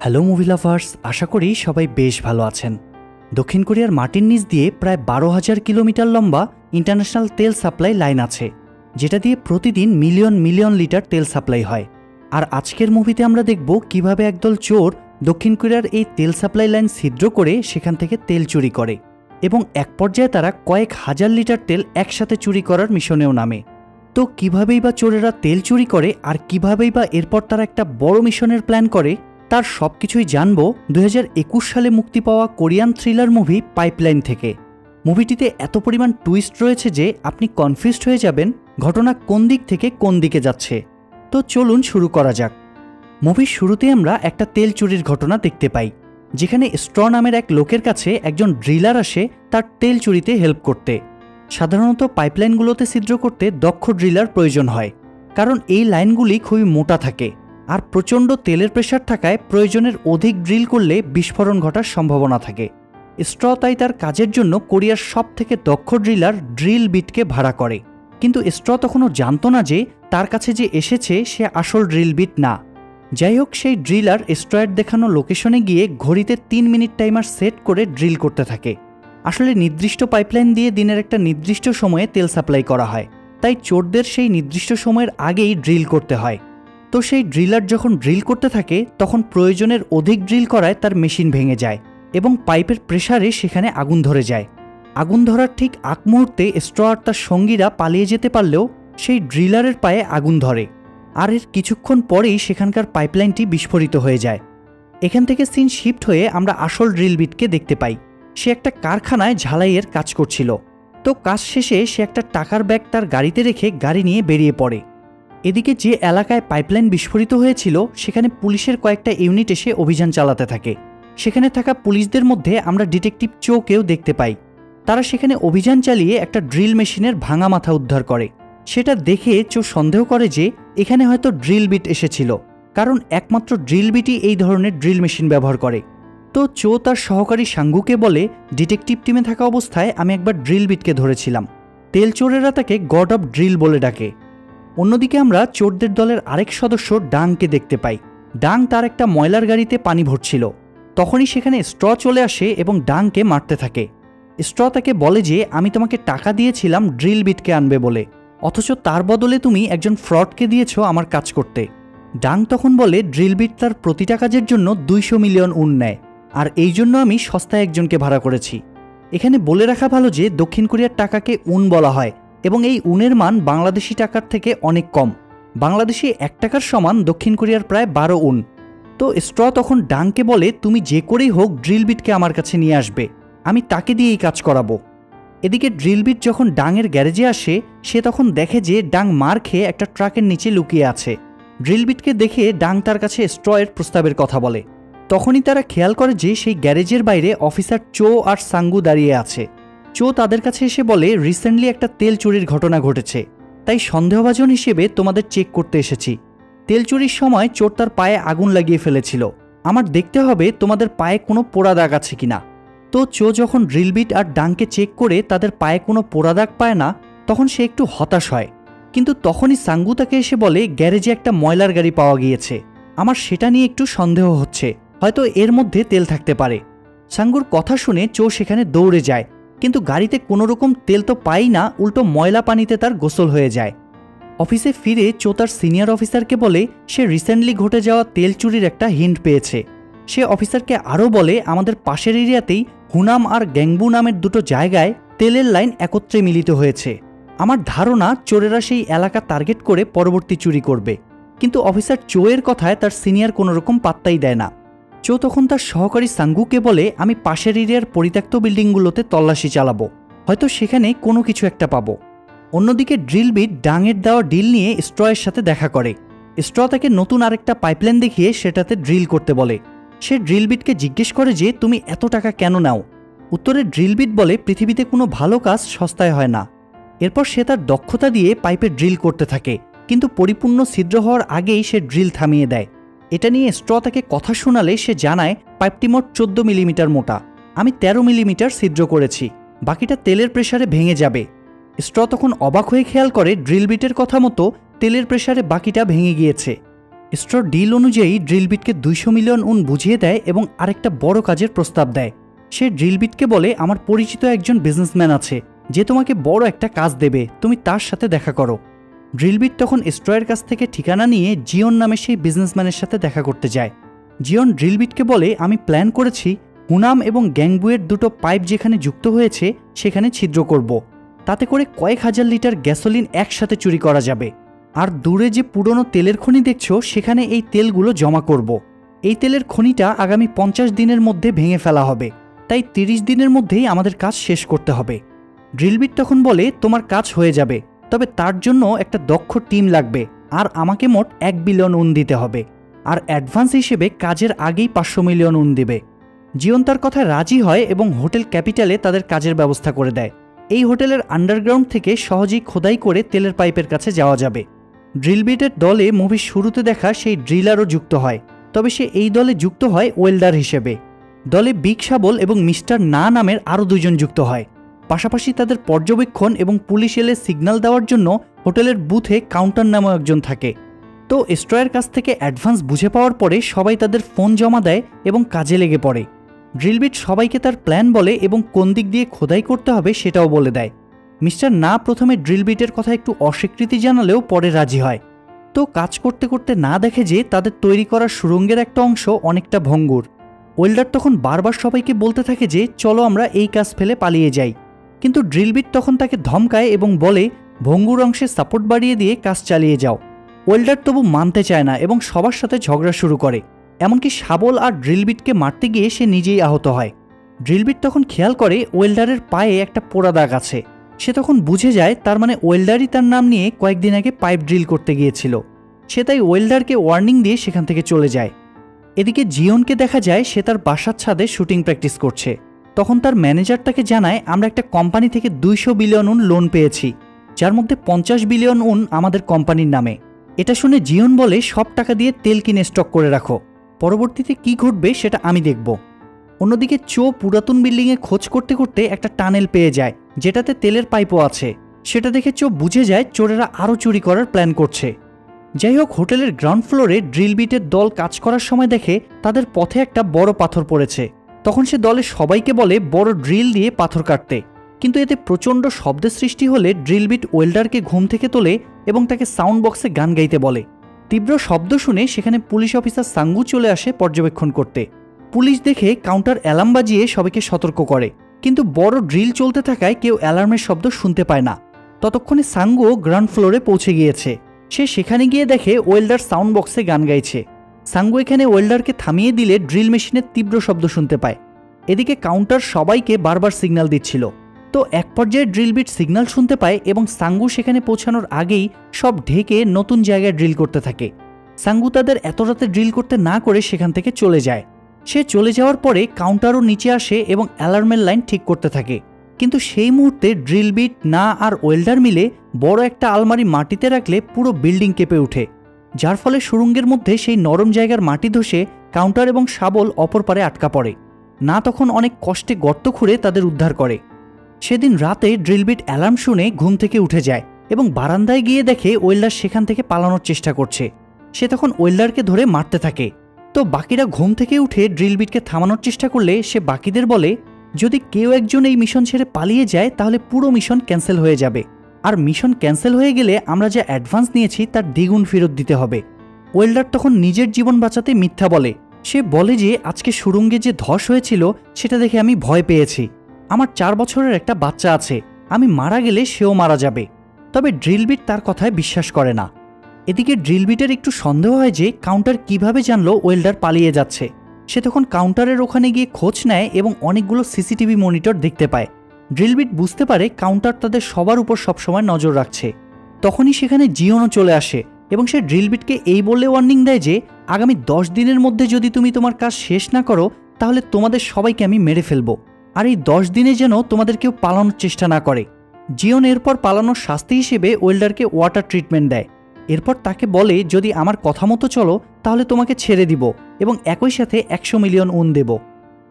Hello movie lovers, আশা করি সবাই বেশ ভালো আছেন। দক্ষিণ কোরিয়ার মাটির নিচ দিয়ে প্রায় 12,000 কিলোমিটার লম্বা ইন্টারন্যাশনাল তেল সাপ্লাই লাইন আছে, যেটা দিয়ে প্রতিদিন মিলিয়ন মিলিয়ন লিটার তেল সাপ্লাই হয়। আর আজকের মুভিতে আমরা দেখব কিভাবে একদল চোর দক্ষিণ কোরিয়ার এই তেল সাপ্লাই লাইন ছিদ্র করে সেখান থেকে তেল চুরি করে এবং এক পর্যায়ে তারা কয়েক হাজার লিটার তেল একসাথে চুরি করার মিশনেও নামে। তো কিভাবেই বা চোরেরা তেল চুরি করে আর কিভাবেই বা এরপর তারা একটা বড় মিশনের প্ল্যান করে, তার সবকিছুই জানব 2021 সালে মুক্তি পাওয়া কোরিয়ান থ্রিলার মুভি পাইপলাইন থেকে। মুভিটিতে এত পরিমাণ টুইস্ট রয়েছে যে আপনি কনফিউজড হয়ে যাবেন ঘটনা কোন দিক থেকে কোন দিকে যাচ্ছে। তো চলুন শুরু করা যাক। মুভির শুরুতে আমরা একটা তেল চুরির ঘটনা দেখতে পাই, যেখানে স্ট্র নামের এক লোকের কাছে একজন ড্রিলার আসে তার তেল চুরিতে হেল্প করতে। সাধারণত পাইপলাইনগুলোতে ছিদ্র করতে দক্ষ ড্রিলার প্রয়োজন হয়, কারণ এই লাইনগুলি খুবই মোটা থাকে আর প্রচণ্ড তেলের প্রেশার থাকায় প্রয়োজনের অধিক ড্রিল করলে বিস্ফোরণ ঘটার সম্ভাবনা থাকে। স্ট্র তাই তার কাজের জন্য কোরিয়ার সবথেকে দক্ষ ড্রিলার ড্রিল বিটকে ভাড়া করে, কিন্তু স্ট্র তখনও জানত না যে তার কাছে যে এসেছে সে আসল ড্রিল বিট না। যাই হোক, সেই ড্রিলার স্ট্রয়ের দেখানো লোকেশনে গিয়ে ঘড়িতে 3 মিনিট টাইমার সেট করে ড্রিল করতে থাকে। আসলে নির্দিষ্ট পাইপলাইন দিয়ে দিনের একটা নির্দিষ্ট সময়ে তেল সাপ্লাই করা হয়, তাই চোরদের সেই নির্দিষ্ট সময়ের আগেই ড্রিল করতে হয়। তো সেই ড্রিলার যখন ড্রিল করতে থাকে তখন প্রয়োজনের অধিক ড্রিল করায় তার মেশিন ভেঙে যায় এবং পাইপের প্রেসারে সেখানে আগুন ধরে যায়। আগুন ধরার ঠিক আগ মুহূর্তে স্ট্র আর তার সঙ্গীরা পালিয়ে যেতে পারলেও সেই ড্রিলারের পায়ে আগুন ধরে, আর এর কিছুক্ষণ পরেই সেখানকার পাইপলাইনটি বিস্ফোরিত হয়ে যায়। এখান থেকে সিন শিফট হয়ে আমরা আসল ড্রিল বিটকে দেখতে পাই। সে একটা কারখানায় ঝালাইয়ের কাজ করছিল। তো কাজ শেষে সে একটা টাকার ব্যাগ তার গাড়িতে রেখে গাড়ি নিয়ে বেরিয়ে পড়ে। এদিকে যে এলাকায় পাইপলাইন বিস্ফোরিত হয়েছিল সেখানে পুলিশের কয়েকটা ইউনিট এসে অভিযান চালাতে থাকে। সেখানে থাকা পুলিশদের মধ্যে আমরা ডিটেকটিভ চোকেও দেখতে পাই। তারা সেখানে অভিযান চালিয়ে একটা ড্রিল মেশিনের ভাঙা মাথা উদ্ধার করে। সেটা দেখে চো সন্দেহ করে যে এখানে হয়তো ড্রিল বিট এসেছিল, কারণ একমাত্র ড্রিল বিটই এই ধরনের ড্রিল মেশিন ব্যবহার করে। তো চো তার সহকারী সাঙ্গুকে বলে, ডিটেকটিভ টিমে থাকা অবস্থায় আমি একবার ড্রিল বিটকে ধরেছিলাম। তেল চোরেরা তাকে গড অফ ড্রিল বলে ডাকে। অন্যদিকে আমরা চোরদের দলের আরেক সদস্য ডাংকে দেখতে পাই। ডাং তার একটা ময়লার গাড়িতে পানি ভরছিল। তখনই সেখানে স্ট্র চলে আসে এবং ডাংকে মারতে থাকে। স্ট্র তাকে বলে যে আমি তোমাকে টাকা দিয়েছিলাম ড্রিল বিটকে আনবে বলে, অথচ তার বদলে তুমি একজন ফ্রডকে দিয়েছ আমার কাজ করতে। ডাং তখন বলে ড্রিল বিট তার প্রতিটা কাজের জন্য 200 মিলিয়ন উন নেয়, আর এই জন্য আমি সস্তায় একজনকে ভাড়া করেছি। এখানে বলে রাখা ভালো যে দক্ষিণ কোরিয়ার টাকাকে উন বলা হয় এবং এই উনের মান বাংলাদেশি টাকার থেকে অনেক কম। বাংলাদেশি 1 টাকার সমান দক্ষিণ কোরিয়ার প্রায় 12 উন। তো স্ট্র তখন ডাংকে বলে তুমি যে করেই হোক ড্রিল বিটকে আমার কাছে নিয়ে আসবে, আমি তাকে দিয়ে এই কাজ করাবো। এদিকে ড্রিল বিট যখন ডাংয়ের গ্যারেজে আসে সে তখন দেখে যে ডাং মার খেয়ে একটা ট্রাকের নিচে লুকিয়ে আছে। ড্রিল বিটকে দেখে ডাং তার কাছে স্ট্রয়ের প্রস্তাবের কথা বলে। তখনই তারা খেয়াল করে যে সেই গ্যারেজের বাইরে অফিসার চো আর সাঙ্গু দাঁড়িয়ে আছে। চো তাদের কাছে এসে বলে রিসেন্টলি একটা তেল চুরির ঘটনা ঘটেছে, তাই সন্দেহভাজন হিসেবে তোমাদের চেক করতে এসেছি। তেল চুরির সময় চোর তার পায়ে আগুন লাগিয়ে ফেলেছিল, আমার দেখতে হবে তোমাদের পায়ে কোনো পোড়া দাগ আছে কিনা। তো চো যখন ড্রিল বিট আর ডাংকে চেক করে তাদের পায়ে কোনো পোড়া দাগ পায় না তখন সে একটু হতাশ হয়। কিন্তু তখনই সাঙ্গু তাকে এসে বলে গ্যারেজে একটা ময়লার গাড়ি পাওয়া গিয়েছে, আমার সেটা নিয়ে একটু সন্দেহ হচ্ছে, হয়তো এর মধ্যে তেল থাকতে পারে। সাঙ্গুর কথা শুনে চো সেখানে দৌড়ে যায়, কিন্তু গাড়িতে কোনো রকম তেল তো পাই না, উল্টো ময়লা পানিতে তার গোসল হয়ে যায়। অফিসে ফিরে চো তার সিনিয়র অফিসারকে বলে সে রিসেন্টলি ঘটে যাওয়া তেল চুরির একটা হিন্ট পেয়েছে। সে অফিসারকে আরও বলে আমাদের পাশের এরিয়াতেই হুনাম আর গ্যাংবু নামের দুটো জায়গায় তেলের লাইন একত্রে মিলিত হয়েছে। আমার ধারণা চোরেরা সেই এলাকা টার্গেট করে পরবর্তী চুরি করবে। কিন্তু অফিসার চো এর কথায় তার সিনিয়র কোনো রকম পাত্তাই দেয় না। চো তখন তার সহকারী সাঙ্গুকে বলে আমি পাশের এরিয়ার পরিত্যক্ত বিল্ডিংগুলোতে তল্লাশি চালাবো, হয়তো সেখানে কোনো কিছু একটা পাবো। অন্যদিকে ড্রিল বিট ডাংয়ের দেওয়া ডিল নিয়ে স্ট্রয়ের সাথে দেখা করে। স্ট্র তাকে নতুন আরেকটা পাইপলাইন দেখিয়ে সেটাতে ড্রিল করতে বলে। সে ড্রিল বিটকে জিজ্ঞেস করে যে তুমি এত টাকা কেন নাও। উত্তরে ড্রিল বিট বলে পৃথিবীতে কোনো ভালো কাজ সস্তায় হয় না। এরপর সে তার দক্ষতা দিয়ে পাইপে ড্রিল করতে থাকে, কিন্তু পরিপূর্ণ ছিদ্র হওয়ার আগেই সে ড্রিল থামিয়ে দেয়। এটা নিয়ে স্ট্র তাকে কথা শোনালে সে জানায় পাইপটি মোট 14 মিলিমিটার মোটা, আমি 13 মিলিমিটার ছিদ্র করেছি, বাকিটা তেলের প্রেসারে ভেঙে যাবে। স্ট্র তখন অবাক হয়ে খেয়াল করে ড্রিল বিটের কথা মতো তেলের প্রেসারে বাকিটা ভেঙে গিয়েছে। স্ট্র ডিল অনুযায়ী ড্রিলবিটকে 200 মিলিয়ন উন বুঝিয়ে দেয় এবং আরেকটা বড় কাজের প্রস্তাব দেয়। সে ড্রিলবিটকে বলে, আমার পরিচিত একজন বিজনেসম্যান আছে যে তোমাকে বড় একটা কাজ দেবে, তুমি তার সাথে দেখা করো। ড্রিলবিট তখন স্ট্রয়ের কাছ থেকে ঠিকানা নিয়ে জিওন নামে সেই বিজনেসম্যানের সাথে দেখা করতে যায়। জিওন ড্রিলবিটকে বলে, আমি প্ল্যান করেছি হুনাম এবং গ্যাংবুয়ের দুটো পাইপ যেখানে যুক্ত হয়েছে সেখানে ছিদ্র করব। তাতে করে কয়েক হাজার লিটার গ্যাসোলিন একসাথে চুরি করা যাবে। আর দূরে যে পুরনো তেলের খনি দেখছো সেখানে এই তেলগুলো জমা করব। এই তেলের খনিটা আগামী 50 দিনের মধ্যে ভেঙে ফেলা হবে, তাই 30 দিনের মধ্যেই আমাদের কাজ শেষ করতে হবে। ড্রিলবিট তখন বলে, তোমার কাজ হয়ে যাবে, তবে তার জন্য একটা দক্ষ টিম লাগবে আর আমাকে মোট 1 বিলিয়ন উন দিতে হবে, আর অ্যাডভান্স হিসেবে কাজের আগেই 500 মিলিয়ন উন দিবে। জিওন তার কথায় রাজি হয় এবং হোটেল ক্যাপিটালে তাদের কাজের ব্যবস্থা করে দেয়। এই হোটেলের আন্ডারগ্রাউন্ড থেকে সহজেই খোদাই করে তেলের পাইপের কাছে যাওয়া যাবে। ড্রিলবিটের দলে মুভির শুরুতে দেখা সেই ড্রিলারও যুক্ত হয়, তবে সে এই দলে যুক্ত হয় ওয়েল্ডার হিসেবে। দলে বিগ শাবল এবং মিস্টার না নামের আরও 2 জন যুক্ত হয়। পাশাপাশি তাদের পর্যবেক্ষণ এবং পুলিশ এলে সিগন্যাল দেওয়ার জন্য হোটেলের বুথে কাউন্টার নামেও একজন থাকে। তো স্ট্রয়ের কাছ থেকে অ্যাডভান্স বুঝে পাওয়ার পরে সবাই তাদের ফোন জমা দেয় এবং কাজে লেগে পড়ে। ড্রিলবিট সবাইকে তার প্ল্যান বলে এবং কোন দিক দিয়ে খোদাই করতে হবে সেটাও বলে দেয়। মিস্টার না প্রথমে ড্রিলবিটের কথা একটু অস্বীকৃতি জানালেও পরে রাজি হয়। তো কাজ করতে করতে না দেখে যে তাদের তৈরি করা সুড়ঙ্গের একটা অংশ অনেকটা ভঙ্গুর। ওয়েল্ডার তখন বারবার সবাইকে বলতে থাকে যে চলো আমরা এই কাজ ফেলে পালিয়ে যাই, কিন্তু ড্রিলবিট তখন তাকে ধমকায় এবং বলে ভঙ্গুর অংশে সাপোর্ট বাড়িয়ে দিয়ে কাজ চালিয়ে যাও। ওয়েল্ডার তবু মানতে চায় না এবং সবার সাথে ঝগড়া শুরু করে, এমনকি শাবল আর ড্রিলবিটকে মারতে গিয়ে সে নিজেই আহত হয়। ড্রিলবিট তখন খেয়াল করে ওয়েল্ডারের পায়ে একটা পোড়া দাগ আছে। সে তখন বুঝে যায় তার মানে ওয়েল্ডারই তার নাম নিয়ে কয়েকদিন আগে পাইপ ড্রিল করতে গিয়েছিল। সে তাই ওয়েল্ডারকে ওয়ার্নিং দিয়ে সেখান থেকে চলে যায়। এদিকে জিওনকে দেখা যায় সে তার বাসার ছাদে শুটিং প্র্যাকটিস করছে। তখন তার ম্যানেজার তাকে জানায়, আমরা একটা কোম্পানি থেকে 200 বিলিয়ন উন লোন পেয়েছি, যার মধ্যে 50 বিলিয়ন উন আমাদের কোম্পানির নামে। এটা শুনে জিওন বলে, সব টাকা দিয়ে তেল কিনে স্টক করে রাখো, পরবর্তীতে কি ঘটবে সেটা আমি দেখব। অন্যদিকে চো পুরাতন বিল্ডিংয়ে খোঁজ করতে করতে একটা টানেল পেয়ে যায় যেটাতে তেলের পাইপও আছে। সেটা দেখে চো বুঝে যায় চোরেরা আরও চুরি করার প্ল্যান করছে। যাই হোক, হোটেলের গ্রাউন্ড ফ্লোরে ড্রিলবিটের দল কাজ করার সময় দেখে তাদের পথে একটা বড় পাথর পড়েছে। তখন সে দলের সবাইকে বলে বড় ড্রিল দিয়ে পাথর কাটতে, কিন্তু এতে প্রচণ্ড শব্দের সৃষ্টি হলে ড্রিলবিট ওয়েল্ডারকে ঘুম থেকে তোলে এবং তাকে সাউন্ড বক্সে গান গাইতে বলে। তীব্র শব্দ শুনে সেখানে পুলিশ অফিসার সাঙ্গু চলে আসে পর্যবেক্ষণ করতে। পুলিশ দেখে কাউন্টার অ্যালার্ম বাজিয়ে সবাইকে সতর্ক করে, কিন্তু বড় ড্রিল চলতে থাকায় কেউ অ্যালার্মের শব্দ শুনতে পায় না। ততক্ষণে সাঙ্গুও গ্রাউন্ড ফ্লোরে পৌঁছে গিয়েছে। সে সেখানে গিয়ে দেখে ওয়েল্ডার সাউন্ড বক্সে গান গাইছে। সাঙ্গু এখানে ওয়েল্ডারকে থামিয়ে দিলে ড্রিল মেশিনের তীব্র শব্দ শুনতে পায়। এদিকে কাউন্টার সবাইকে বারবার সিগন্যাল দিচ্ছিল। তো এক পর্যায়ে ড্রিলবিট সিগন্যাল শুনতে পায় এবং সাঙ্গু সেখানে পৌঁছানোর আগেই সব ঢেকে নতুন জায়গায় ড্রিল করতে থাকে। সাঙ্গু তাদের এত রাতে ড্রিল করতে না করে সেখান থেকে চলে যায়। সে চলে যাওয়ার পরে কাউন্টারও নিচে আসে এবং অ্যালার্মের লাইন ঠিক করতে থাকে, কিন্তু সেই মুহূর্তে ড্রিলবিট না আর ওয়েল্ডার মিলে বড় একটা আলমারি মাটিতে রাখলে পুরো বিল্ডিং কেঁপে ওঠে, যার ফলে সুড়ঙ্গের মধ্যে সেই নরম জায়গার মাটি ধসে কাউন্টার এবং শাবল অপর পারে আটকা পড়ে। না তখন অনেক কষ্টে গর্ত খুঁড়ে তাদের উদ্ধার করে। সেদিন রাতে ড্রিলবিট অ্যালার্ম শুনে ঘুম থেকে উঠে যায় এবং বারান্দায় গিয়ে দেখে ওয়েল্ডার সেখান থেকে পালানোর চেষ্টা করছে। সে তখন ওয়েল্ডারকে ধরে মারতে থাকে। তো বাকিরা ঘুম থেকে উঠে ড্রিলবিটকে থামানোর চেষ্টা করলে সে বাকিদের বলে, যদি কেউ একজন এই মিশন ছেড়ে পালিয়ে যায় তাহলে পুরো মিশন ক্যান্সেল হয়ে যাবে, আর মিশন ক্যান্সেল হয়ে গেলে আমরা যা অ্যাডভান্স নিয়েছি তার দ্বিগুণ ফেরত দিতে হবে। ওয়েল্ডার তখন নিজের জীবন বাঁচাতে মিথ্যা বলে। সে বলে যে আজকে সুড়ঙ্গে যে ধস হয়েছিল সেটা দেখে আমি ভয় পেয়েছি, আমার 4 বছরের একটা বাচ্চা আছে, আমি মারা গেলে সেও মারা যাবে। তবে ড্রিলবিট তার কথায় বিশ্বাস করে না। এদিকে ড্রিলবিটের একটু সন্দেহ হয় যে কাউন্টার কিভাবে জানলো ওয়েল্ডার পালিয়ে যাচ্ছে। সে তখন কাউন্টারের ওখানে গিয়ে খোঁজ নেয় এবং অনেকগুলো সিসিটিভি মনিটর দেখতে পায়। ড্রিলবিট বুঝতে পারে কাউন্টার তাদের সবার উপর সবসময় নজর রাখছে। তখনই সেখানে জিওনও চলে আসে এবং সে ড্রিলবিটকে এই বলে ওয়ার্নিং দেয় যে আগামী 10 দিনের মধ্যে যদি তুমি তোমার কাজ শেষ না করো তাহলে তোমাদের সবাইকে আমি মেরে ফেলবো, আর এই 10 দিনে যেন তোমাদের কেউ পালানোর চেষ্টা না করে। জিওন এরপর পালানোর শাস্তি হিসেবে ওয়েল্ডারকে ওয়াটার ট্রিটমেন্ট দেয়। এরপর তাকে বলে, যদি আমার কথা মতো চলো তাহলে তোমাকে ছেড়ে দিব এবং একই সাথে 100 মিলিয়ন উন দেব।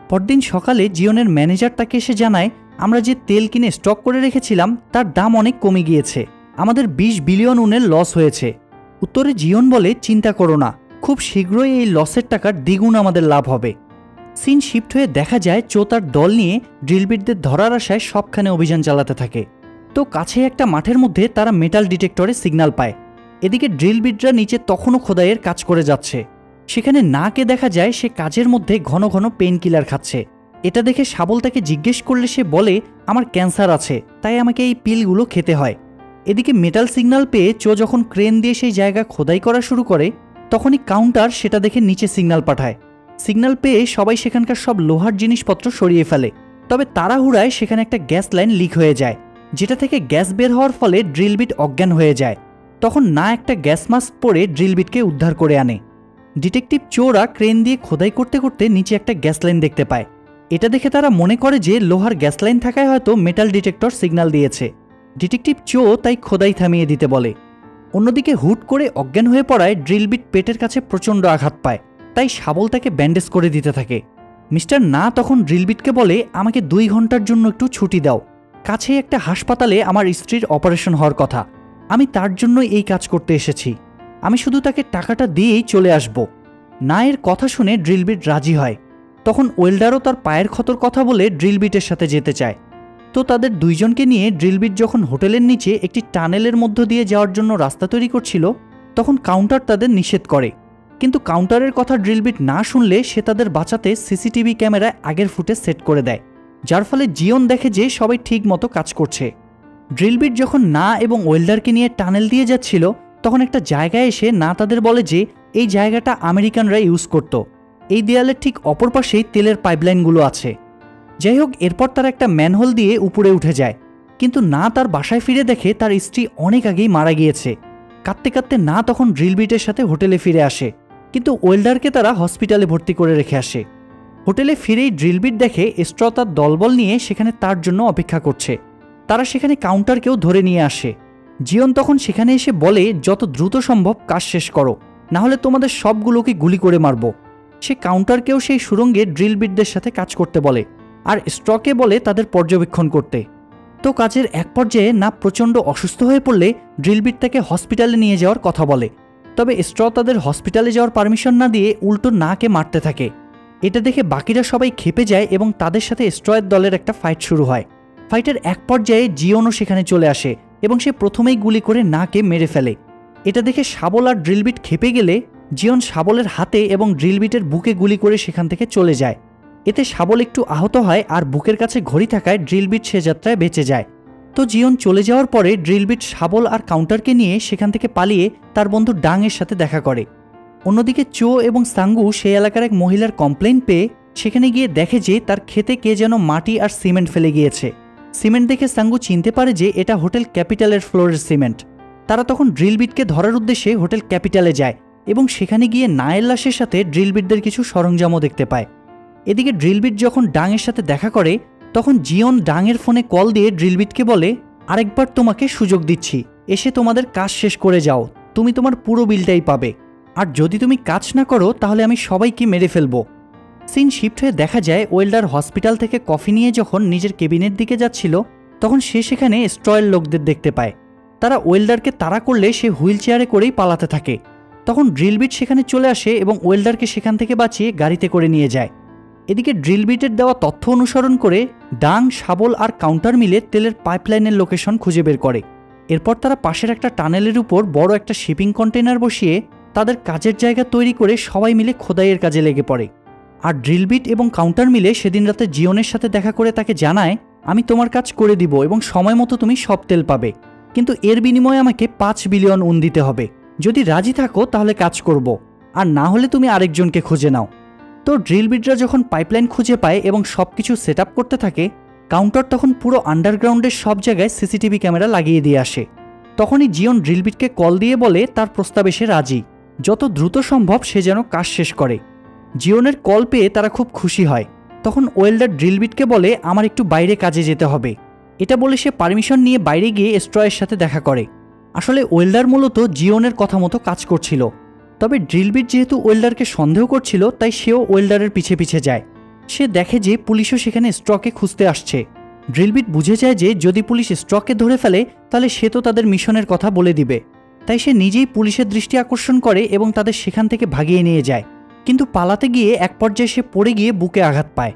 পরদিন সকালে জিওনের ম্যানেজার তাকে এসে জানায়, আমরা যে তেল কিনে স্টক করে রেখেছিলাম তার দাম অনেক কমে গিয়েছে, আমাদের 20 বিলিয়ন উনের লস হয়েছে। উত্তরে জিওন বলে, চিন্তা করো না, খুব শীঘ্রই এই লসের টাকার দ্বিগুণ আমাদের লাভ হবে। সিন শিফট হয়ে দেখা যায় চো তার দল নিয়ে ড্রিলবিটদের ধরার আশায় সবখানে অভিযান চালাতে থাকে। তো কাছে একটা মাঠের মধ্যে তারা মেটাল ডিটেক্টরে সিগন্যাল পায়। এদিকে ড্রিলবিটরা নিচে তখনও খোদাইয়ের কাজ করে যাচ্ছে। সেখানে নাকে দেখা যায় সে কাজের মধ্যে ঘন ঘন পেন কিলার খাচ্ছে। এটা দেখে শাবল তাকে জিজ্ঞেস করলে সে বলে, আমার ক্যান্সার আছে, তাই আমাকে এই পিলগুলো খেতে হয়। এদিকে মেটাল সিগন্যাল পেয়ে চো যখন ক্রেন দিয়ে সেই জায়গা খোদাই করা শুরু করে, তখনই কাউন্টার সেটা দেখে নিচে সিগন্যাল পাঠায়। সিগন্যাল পেয়ে সবাই সেখানকার সব লোহার জিনিসপত্র সরিয়ে ফেলে। তবে তাড়াহুড়ায় সেখানে একটা গ্যাস লাইন লিক হয়ে যায়, যেটা থেকে গ্যাস বের হওয়ার ফলে ড্রিলবিট অজ্ঞান হয়ে যায়। তখন না একটা গ্যাস মাস্ক পরে ড্রিলবিটকে উদ্ধার করে আনে। ডিটেকটিভ চোরা ক্রেন দিয়ে খোদাই করতে করতে নিচে একটা গ্যাস লাইন দেখতে পায়। এটা দেখে তারা মনে করে যে লোহার গ্যাস লাইন থাকায় হয়তো মেটাল ডিটেক্টর সিগন্যাল দিয়েছে। ডিটেকটিভ চো তাই খোদাই থামিয়ে দিতে বলে। অন্যদিকে হুট করে অজ্ঞান হয়ে পড়ায় ড্রিলবিট পেটের কাছে প্রচণ্ড আঘাত পায়, তাই শাবল তাকে ব্যান্ডেজ করে দিতে থাকে। মিস্টার না তখন ড্রিলবিটকে বলে, আমাকে 2 ঘন্টার জন্য একটু ছুটি দাও। কাছেই একটা হাসপাতালে আমার স্ত্রীর অপারেশন হওয়ার কথা, আমি তার জন্য এই কাজ করতে এসেছি। আমি শুধু তাকে টাকাটা দিয়েই চলে আসব। না এর কথা শুনে ড্রিলবিট রাজি হয়। তখন ওয়েল্ডারও তার পায়ের ক্ষতর কথা বলে ড্রিলবিটের সাথে যেতে চায়। তো তাদের দুইজনকে নিয়ে ড্রিলবিট যখন হোটেলের নিচে একটি টানেলের মধ্য দিয়ে যাওয়ার জন্য রাস্তা তৈরি করছিল, তখন কাউন্টার তাদের নিষেধ করে। কিন্তু কাউন্টারের কথা ড্রিলবিট না শুনলে সে তাদের বাঁচাতে সিসিটিভি ক্যামেরায় আগের ফুটেজ সেট করে দেয়, যার ফলে জিওন দেখে যে সবাই ঠিক মতো কাজ করছে। ড্রিলবিট যখন না এবং ওয়েল্ডারকে নিয়ে টানেল দিয়ে যাচ্ছিল, তখন একটা জায়গায় এসে না তাদের বলে যে এই জায়গাটা আমেরিকানরা ইউজ করত। এই দেয়ালের ঠিক অপর পাশেই তেলের পাইপলাইনগুলো আছে। যাই হোক, এরপর তারা একটা ম্যানহোল দিয়ে উপরে উঠে যায়। কিন্তু না তার বাসায় ফিরে দেখে তার স্ত্রী অনেক আগেই মারা গিয়েছে। কাঁদতে কাঁদতে না তখন ড্রিলবিটের সাথে হোটেলে ফিরে আসে, কিন্তু ওয়েল্ডারকে তারা হসপিটালে ভর্তি করে রেখে আসে। হোটেলে ফিরেই ড্রিলবিট দেখে স্ট্র তার দলবল নিয়ে সেখানে তার জন্য অপেক্ষা করছে। তারা সেখানে কাউন্টারকেও ধরে নিয়ে আসে। জিওন তখন সেখানে এসে বলে, যত দ্রুত সম্ভব কাজ শেষ করো, না হলে তোমাদের সবগুলোকে গুলি করে মারব। সে কাউন্টারকেও সেই সুড়ঙ্গে ড্রিলবিটদের সাথে কাজ করতে বলে, আর স্ট্রকে বলে তাদের পর্যবেক্ষণ করতে। তো কাজের এক পর্যায়ে না প্রচণ্ড অসুস্থ হয়ে পড়লে ড্রিলবিট তাকে হসপিটালে নিয়ে যাওয়ার কথা বলে। তবে স্ট্র তাদের হসপিটালে যাওয়ার পারমিশন না দিয়ে উল্টো নাকে মারতে থাকে। এটা দেখে বাকিরা সবাই ক্ষেপে যায় এবং তাদের সাথে স্ট্রয়ের দলের একটা ফাইট শুরু হয়। ফাইটের এক পর্যায়ে জিওনও সেখানে চলে আসে এবং সে প্রথমেই গুলি করে নাকে মেরে ফেলে। এটা দেখে শাবল আর ড্রিলবিট ক্ষেপে গেলে জিওন শাবলের হাতে এবং ড্রিলবিটের বুকে গুলি করে সেখান থেকে চলে যায়। এতে শাবল একটু আহত হয় আর বুকের কাছে ঘড়ি থাকায় ড্রিলবিট সে যাত্রায় বেঁচে যায়। তো জিওন চলে যাওয়ার পরে ড্রিলবিট শাবল আর কাউন্টারকে নিয়ে সেখান থেকে পালিয়ে তার বন্ধু ডাংয়ের সাথে দেখা করে। অন্যদিকে চো এবং সাঙ্গু সেই এলাকার এক মহিলার কমপ্লেইন পেয়ে সেখানে গিয়ে দেখে যে তার ক্ষেতে কে যেন মাটি আর সিমেন্ট ফেলে গিয়েছে। সিমেন্ট দেখে সাঙ্গু চিনতে পারে যে এটা হোটেল ক্যাপিটালের ফ্লোরের সিমেন্ট। তারা তখন ড্রিলবিটকে ধরার উদ্দেশ্যে হোটেল ক্যাপিটালে যায় এবং সেখানে গিয়ে নায়ের লাশের সাথে ড্রিলবিটদের কিছু সরঞ্জামও দেখতে পায়। এদিকে ড্রিলবিট যখন ডাংয়ের সাথে দেখা করে, তখন জিওন ডাংয়ের ফোনে কল দিয়ে ড্রিলবিটকে বলে, আরেকবার তোমাকে সুযোগ দিচ্ছি, এসে তোমাদের কাজ শেষ করে যাও, তুমি তোমার পুরো বিলটাই পাবে, আর যদি তুমি কাজ না করো তাহলে আমি সবাইকে মেরে ফেলবো। সিন শিফট হয়ে দেখা যায় ওয়েল্ডার হসপিটাল থেকে কফি নিয়ে যখন নিজের কেবিনের দিকে যাচ্ছিল, তখন সে সেখানে স্ট্রয়ের লোকদের দেখতে পায়। তারা ওয়েল্ডারকে তাড়া করলে সে হুইল চেয়ারে করেই পালাতে থাকে। তখন ড্রিলবিট সেখানে চলে আসে এবং ওয়েল্ডারকে সেখান থেকে বাঁচিয়ে গাড়িতে করে নিয়ে যায়। এদিকে ড্রিলবিটের দেওয়া তথ্য অনুসরণ করে ডাং, শাবল আর কাউন্টার মিলে তেলের পাইপলাইনের লোকেশন খুঁজে বের করে। এরপর তারা পাশের একটা টানেলের উপর বড় একটা শিপিং কন্টেনার বসিয়ে তাদের কাজের জায়গা তৈরি করে সবাই মিলে খোদাইয়ের কাজে লেগে পড়ে। আর ড্রিলবিট এবং কাউন্টার মিলে সেদিন রাতে জিওনের সাথে দেখা করে তাকে জানায়, আমি তোমার কাজ করে দিব এবং সময় মতো তুমি সব তেল পাবে, কিন্তু এর বিনিময়ে আমাকে 5 বিলিয়ন উন দিতে হবে। যদি রাজি থাকো তাহলে কাজ করব, আর না হলে তুমি আরেকজনকে খুঁজে নাও। তো ড্রিলবিটরা যখন পাইপলাইন খুঁজে পায় এবং সব কিছু সেট আপ করতে থাকে, কাউন্টার তখন পুরো আন্ডারগ্রাউন্ডের সব জায়গায় সিসিটিভি ক্যামেরা লাগিয়ে দিয়ে আসে। তখনই জিওন ড্রিলবিটকে কল দিয়ে বলে তার প্রস্তাবে সে রাজি, যত দ্রুত সম্ভব সে যেন কাজ শেষ করে। জিওনের কল পেয়ে তারা খুব খুশি হয়। তখন ওয়েল্ডার ড্রিলবিটকে বলে, আমার একটু বাইরে কাজে যেতে হবে। এটা বলে সে পারমিশন নিয়ে বাইরে গিয়ে স্ট্রয়ের সাথে দেখা করে। আসলে ওয়েল্ডার মূলত জিওনের কথা মতো কাজ করছিল, তবে ড্রিলবিট যেহেতু ওয়েল্ডারকে সন্দেহ করছিল তাই সেও ওয়েল্ডারের পিছে পিছে যায়। সে দেখে যে পুলিশও সেখানে স্ট্রকে খুঁজতে আসছে। ড্রিলবিট বুঝে যায় যে যদি পুলিশ স্ট্রকে ধরে ফেলে তাহলে সে তো তাদের মিশনের কথা বলে দিবে। তাই সে নিজেই পুলিশের দৃষ্টি আকর্ষণ করে এবং তাদের সেখান থেকে ভাগিয়ে নিয়ে যায়। কিন্তু পালাতে গিয়ে এক পর্যায়ে সে পড়ে গিয়ে বুকে আঘাত পায়।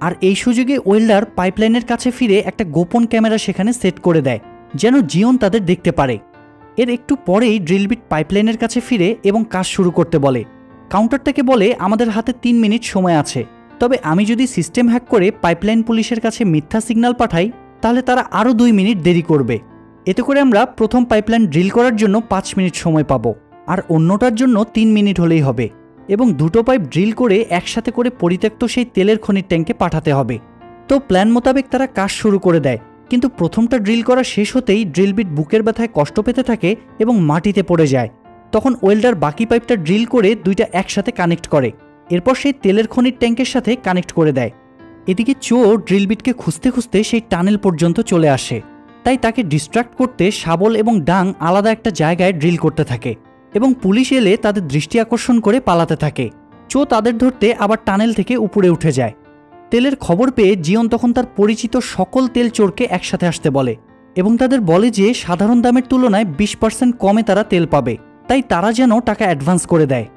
আর এই সুযোগে ওয়েল্ডার পাইপলাইনের কাছে ফিরে একটা গোপন ক্যামেরা সেখানে সেট করে দেয়, যেন জিওন তাদের দেখতে পারে। এর একটু পরেই ড্রিলবিট পাইপলাইনের কাছে ফিরে এবং কাজ শুরু করতে বলে। কাউন্টারটাকে বলে, আমাদের হাতে 3 মিনিট সময় আছে, তবে আমি যদি সিস্টেম হ্যাক করে পাইপলাইন পুলিশের কাছে মিথ্যা সিগন্যাল পাঠাই তাহলে তারা আরও 2 মিনিট দেরি করবে। এতে করে আমরা প্রথম পাইপলাইন ড্রিল করার জন্য 5 মিনিট সময় পাবো, আর অন্যটার জন্য 3 মিনিট হলেই হবে, এবং দুটো পাইপ ড্রিল করে একসাথে করে পরিত্যক্ত সেই তেলের খনির ট্যাঙ্কে পাঠাতে হবে। তো প্ল্যান মোতাবেক তারা কাজ শুরু করে দেয়, কিন্তু প্রথমটা ড্রিল করা শেষ হতেই ড্রিলবিট বুকের ব্যথায় কষ্ট পেতে থাকে এবং মাটিতে পড়ে যায়। তখন ওয়েল্ডার বাকি পাইপটা ড্রিল করে দুইটা একসাথে কানেক্ট করে, এরপর সেই তেলের খনির ট্যাঙ্কের সাথে কানেক্ট করে দেয়। এদিকে চো ড্রিলবিটকে খুঁজতে খুঁজতে সেই টানেল পর্যন্ত চলে আসে, তাই তাকে ডিস্ট্রাক্ট করতে শাবল এবং ডাং আলাদা একটা জায়গায় ড্রিল করতে থাকে এবং পুলিশ এলে তাদের দৃষ্টি আকর্ষণ করে পালাতে থাকে। চো তাদের ধরতে আবার টানেল থেকে উপরে উঠে যায়। তেলের খবর পেয়ে জিওন তখন তার পরিচিত সকল তেল চোরকে একসাথে আসতে বলে এবং তাদের বলে যে সাধারণ দামের তুলনায় 20% কমে তারা তেল পাবে, তাই তারা যেন টাকা অ্যাডভান্স করে দেয়।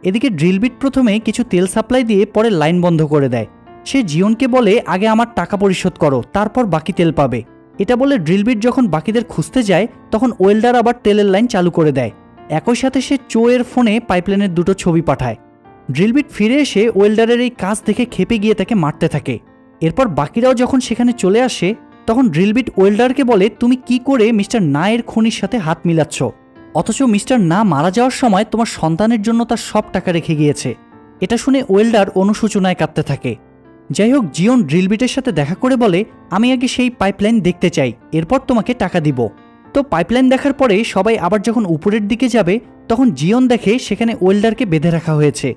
এদিকে ড্রিলবিট প্রথমে কিছু তেল সাপ্লাই দিয়ে পরে লাইন বন্ধ করে দেয়। সে জিওনকে বলে, আগে আমার টাকা পরিশোধ করো, তারপর বাকি তেল পাবে। এটা বলে ড্রিলবিট যখন বাকিদের খুঁজতে যায় তখন ওয়েল্ডার আবার তেলের লাইন চালু করে দেয়। একই সাথে সে চো এর ফোনে পাইপলাইনের দুটো ছবি পাঠায়। ড্রিলবিট ফিরে এসে ওয়েল্ডারের এই কাজ দেখে খেপে গিয়ে তাকে মারতে থাকে। এরপর বাকিরাও যখন সেখানে চলে আসে তখন ড্রিলবিট ওয়েল্ডারকে বলে, তুমি কি করে মিস্টার না এর খনির সাথে হাত মিলাচ্ছ, অথচ মিস্টার না মারা যাওয়ার সময় তোমার সন্তানের জন্য তার সব টাকা রেখে গিয়েছে। এটা শুনে ওয়েল্ডার অনুশোচনায় কাঁদতে থাকে। যাই হোক, জিওন ড্রিলবিটের সাথে দেখা করে বলে, আমি আগে সেই পাইপলাইন দেখতে চাই, এরপর তোমাকে টাকা দিব। তো পাইপলাইন দেখার পরে সবাই আবার যখন উপরের দিকে যাবে তখন জিওন দেখে সেখানে ওয়েল্ডারকে বেঁধে রাখা হয়েছে।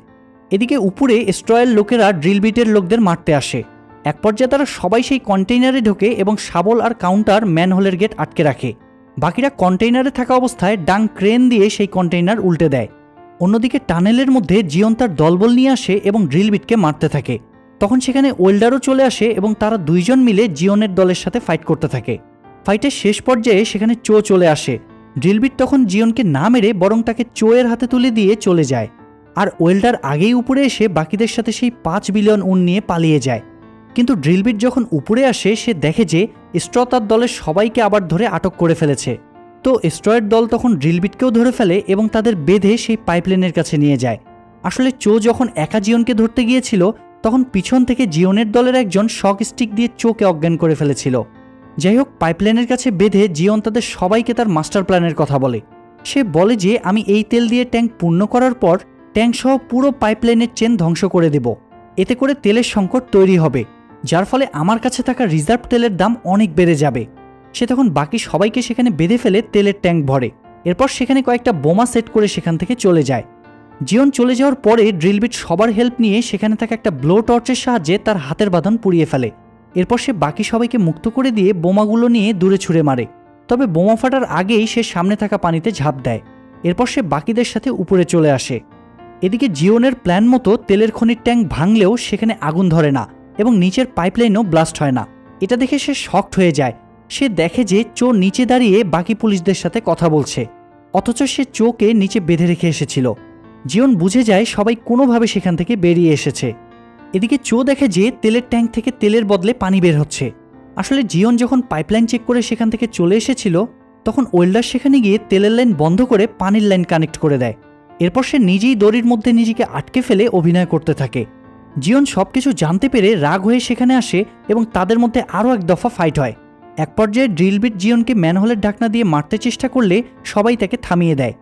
এদিকে উপরে স্ট্রয়ের লোকেরা ড্রিলবিটের লোকদের মারতে আসে। এক পর্যায়ে তারা সবাই সেই কন্টেইনারে ঢোকে এবং শাবল আর কাউন্টার ম্যানহোলের গেট আটকে রাখে। বাকিরা কন্টেইনারে থাকা অবস্থায় ডাং ক্রেন দিয়ে সেই কন্টেইনার উল্টে দেয়। অন্যদিকে টানেলের মধ্যে জিওন তার দলবল নিয়ে আসে এবং ড্রিলবিটকে মারতে থাকে। তখন সেখানে ওয়েল্ডারও চলে আসে এবং তারা দুইজন মিলে জিওনের দলের সাথে ফাইট করতে থাকে। ফাইটের শেষ পর্যায়ে সেখানে চো চলে আসে। ড্রিলবিট তখন জিওনকে না মেরে বরং তাকে চো এর হাতে তুলে দিয়ে চলে যায়, আর ওয়েল্ডার আগেই উপরে এসে বাকিদের সাথে সেই 5 বিলিয়ন উন নিয়ে পালিয়ে যায়। কিন্তু ড্রিলবিট যখন উপরে আসে সে দেখে যে স্ট্র তার দলের সবাইকে আবার ধরে আটক করে ফেলেছে। তো স্ট্রয়ের দল তখন ড্রিলবিটকেও ধরে ফেলে এবং তাদের বেঁধে সেই পাইপলাইনের কাছে নিয়ে যায়। আসলে চো যখন একা জিওনকে ধরতে গিয়েছিল তখন পিছন থেকে জিওনের দলের একজন শক স্টিক দিয়ে চোকে অজ্ঞান করে ফেলেছিল। যাই হোক, পাইপলাইনের কাছে বেঁধে জিওন তাদের সবাইকে তার মাস্টার প্ল্যানের কথা বলে। সে বলে যে আমি এই তেল দিয়ে ট্যাঙ্ক পূর্ণ করার পর ট্যাঙ্ক সহ পুরো পাইপলাইনের চেন ধ্বংস করে দেব। এতে করে তেলের সংকট তৈরি হবে, যার ফলে আমার কাছে থাকা রিজার্ভ তেলের দাম অনেক বেড়ে যাবে। সে তখন বাকি সবাইকে সেখানে বেঁধে ফেলে তেলের ট্যাঙ্ক ভরে। এরপর সেখানে কয়েকটা বোমা সেট করে সেখান থেকে চলে যায়। জিওন চলে যাওয়ার পরে ড্রিলবিট সবার হেল্প নিয়ে সেখানে থাকা একটা ব্লো টর্চের সাহায্যে তার হাতের বাঁধন পুড়িয়ে ফেলে। এরপর সে বাকি সবাইকে মুক্ত করে দিয়ে বোমাগুলো নিয়ে দূরে ছুঁড়ে মারে, তবে বোমা ফাটার আগেই সে সামনে থাকা পানিতে ঝাঁপ দেয়। এরপর সে বাকিদের সাথে উপরে চলে আসে। এদিকে জিওনের প্ল্যান মতো তেলের খনির ট্যাঙ্ক ভাঙলেও সেখানে আগুন ধরে না এবং নিচের পাইপলাইনও ব্লাস্ট হয় না। এটা দেখে সে শকড হয়ে যায়। সে দেখে যে চোর নিচে দাঁড়িয়ে বাকি পুলিশদের সাথে কথা বলছে, অথচ সে চোকে নিচে বেঁধে রেখে এসেছিল। জিওন বুঝে যায় সবাই কোনোভাবে সেখান থেকে বেরিয়ে এসেছে। এদিকে চো দেখে যে তেলের ট্যাঙ্ক থেকে তেলের বদলে পানি বের হচ্ছে। আসলে জিওন যখন পাইপলাইন চেক করে সেখান থেকে চলে এসেছিল তখন ওয়েল্ডার সেখানে গিয়ে তেলের লাইন বন্ধ করে পানির লাইন কানেক্ট করে দেয়। এরপর সে নিজেই দড়ির মধ্যে নিজেকে আটকে ফেলে অভিনয় করতে থাকে। জিওন সবকিছু জানতে পেরে রাগ হয়ে সেখানে আসে এবং তাদের মধ্যে আরও এক দফা ফাইট হয়। এক পর্যায়ে ড্রিলবিট জিওনকে ম্যানহোলের ঢাকনা দিয়ে মারতে চেষ্টা করলে সবাই তাকে থামিয়ে দেয়।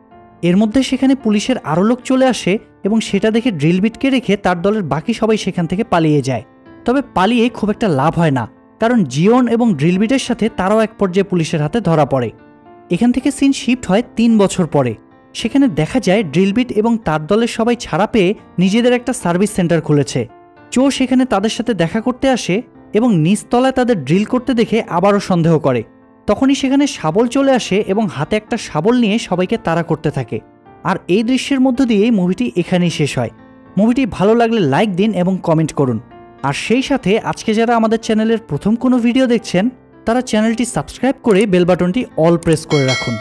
এর মধ্যে সেখানে পুলিশের আরও লোক চলে আসে এবং সেটা দেখে ড্রিলবিটকে রেখে তার দলের বাকি সবাই সেখান থেকে পালিয়ে যায়। তবে পালিয়ে খুব একটা লাভ হয় না, কারণ জিওন এবং ড্রিলবিটের সাথে তারাও এক পর্যায়ে পুলিশের হাতে ধরা পড়ে। এখান থেকে সিন শিফট হয় 3 বছর পরে। সেখানে দেখা যায় ড্রিলবিট এবং তার দলের সবাই ছাড়া পেয়ে নিজেদের একটা সার্ভিস সেন্টার খুলেছে। চো সেখানে তাদের সাথে দেখা করতে আসে এবং নিচতলায় তাদের ড্রিল করতে দেখে আবারও সন্দেহ করে। তখনই সেখানে শাবল চলে আসে এবং হাতে একটা শাবল নিয়ে সবাইকে তাড়া করতে থাকে। আর এই দৃশ্যের মধ্য দিয়ে মুভিটি এখানেই শেষ হয়। মুভিটি ভালো লাগলে লাইক দিন এবং কমেন্ট করুন। আর সেই সাথে আজকে যারা আমাদের চ্যানেলের প্রথম কোনো ভিডিও দেখছেন তারা চ্যানেলটি সাবস্ক্রাইব করে বেল বাটনটি অল প্রেস করে রাখুন।